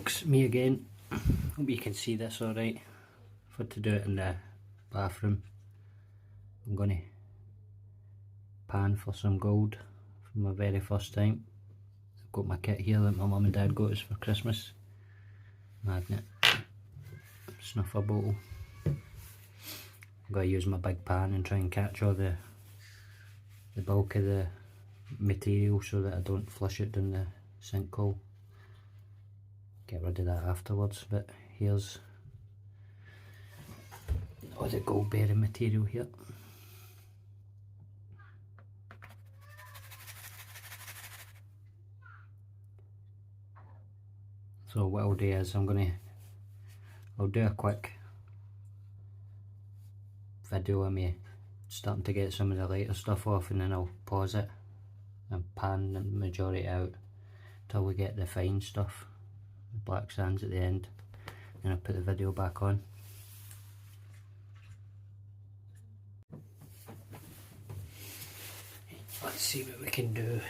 folks, me again. Hope you can see this alright. For to do it in the bathroom, I'm going to pan for some gold for my very first time. I've got my kit here that my mum and dad got us for Christmas. Magnet, snuffer bottle. I'm going to use my big pan and try and catch all the bulk of the material so that I don't flush it down the sinkhole. Get rid of that afterwards, but here's all the gold bearing material here. So what I'll do is I'll do a quick video of me starting to get some of the lighter stuff off, and then I'll pause it and pan the majority out till we get the fine stuff, the black sands at the end, and I'll put the video back on. Let's see what we can do.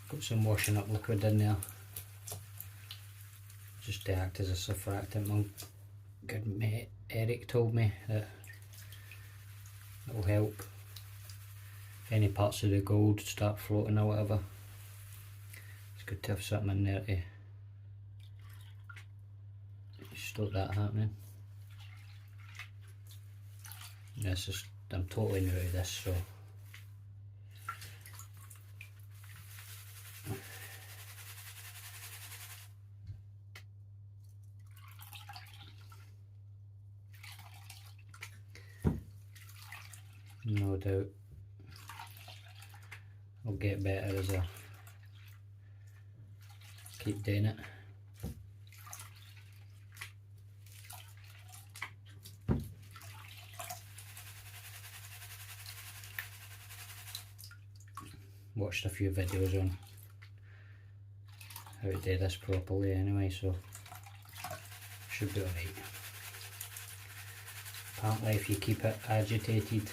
Got some washing up liquid in there, just to act as a surfactant. My good mate Eric told me that it'll help if any parts of the gold start floating or whatever. It's good to have something in there to stop that happening. This is, I'm totally new to this, so no doubt I'll get better as I keep doing it. Watched a few videos on how to do this properly anyway, so should be alright. Apparently if you keep it agitated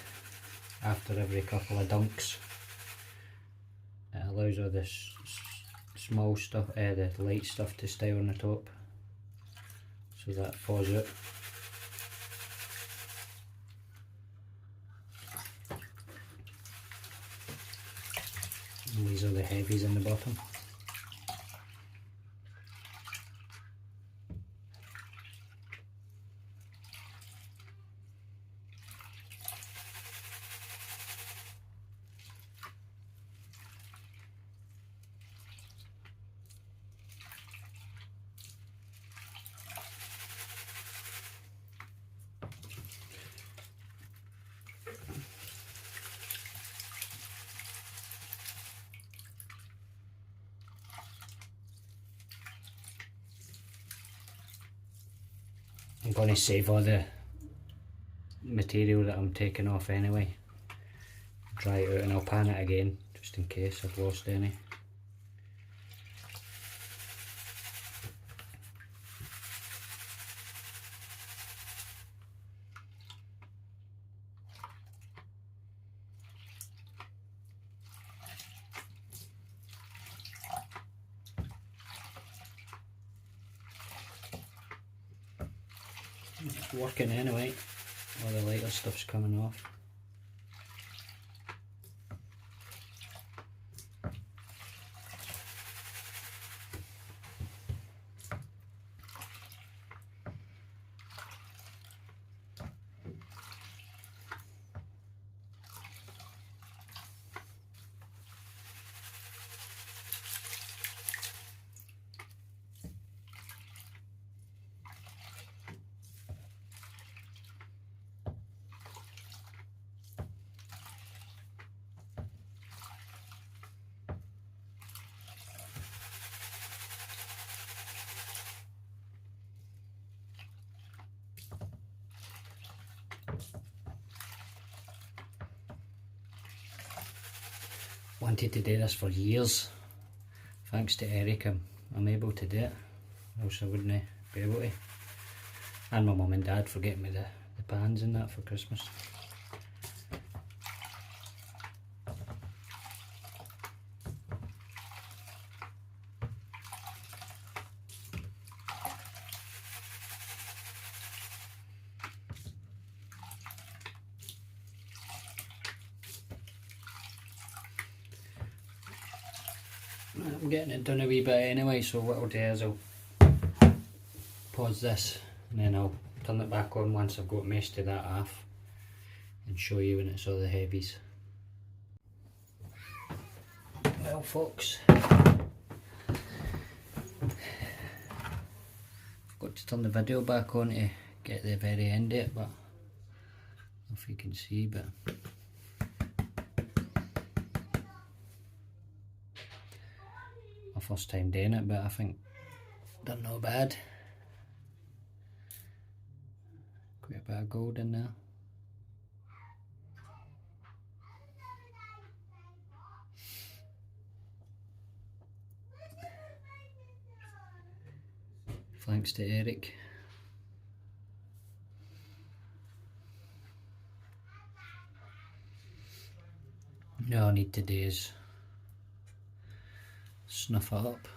after every couple of dunks, it allows all this small stuff, the light stuff to stay on the top, so that falls out. And these are the heavies in the bottom. I'm going to save all the material that I'm taking off anyway, dry it out, and I'll pan it again just in case I've lost any. It's working anyway, all the lighter stuff's coming off. Wanted to do this for years. Thanks to Eric, I'm able to do it, else I wouldn't be able to. And my mum and dad for getting me the pans and that for Christmas. I'm getting it done a wee bit anyway, so what I'll do is I'll pause this and then I'll turn it back on once I've got most of that off and show you when it's all the heavies. Well folks, I've got to turn the video back on to get the very end of it, but I don't know if you can see, but my first time doing it, but I think done not bad. Quite a bit of gold in there. Thanks to Eric. Now all I need to do is snuff it up.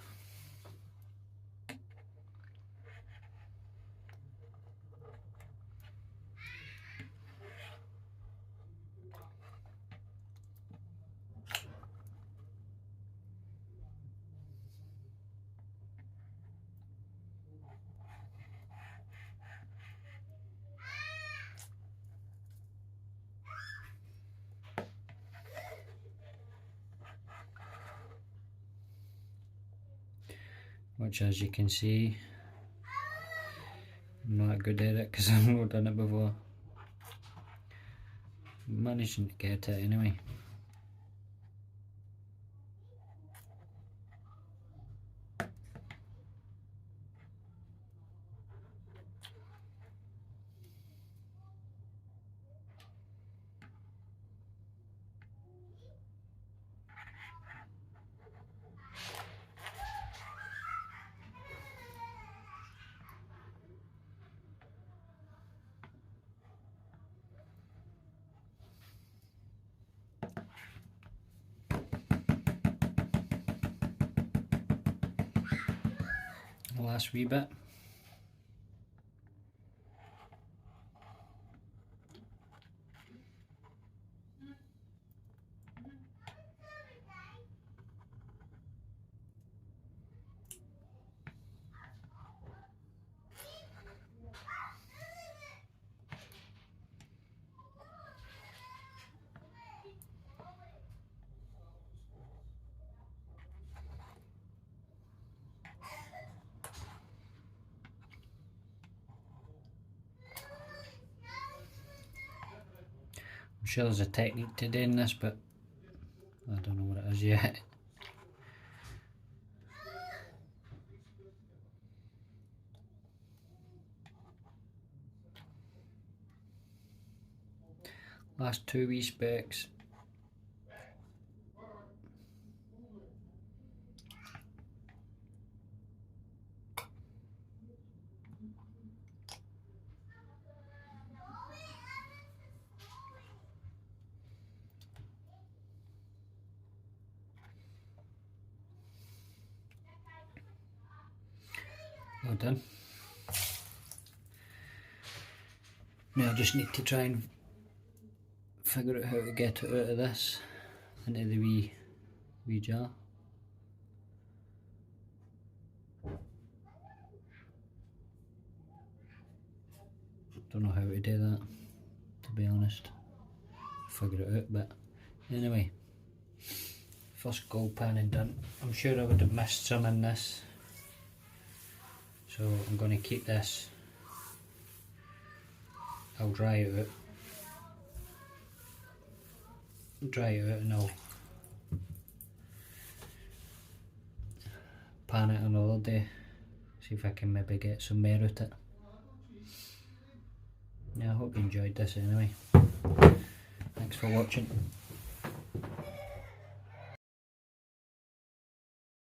Which, as you can see, I'm not good at it because I've not done it before. I'm managing to get it anyway. The last wee bit. I'm sure there's a technique to doing this, but I don't know what it is yet. Last two wee specks. Well done. Now I just need to try and figure out how to get it out of this into the wee jar. Don't know how to do that, to be honest. Figure it out, but anyway, first gold panning done. I'm sure I would have missed some in this, so I'm going to keep this. I'll dry it out. And I'll pan it another day, see if I can maybe get some more out it. Yeah, I hope you enjoyed this anyway. Thanks for watching.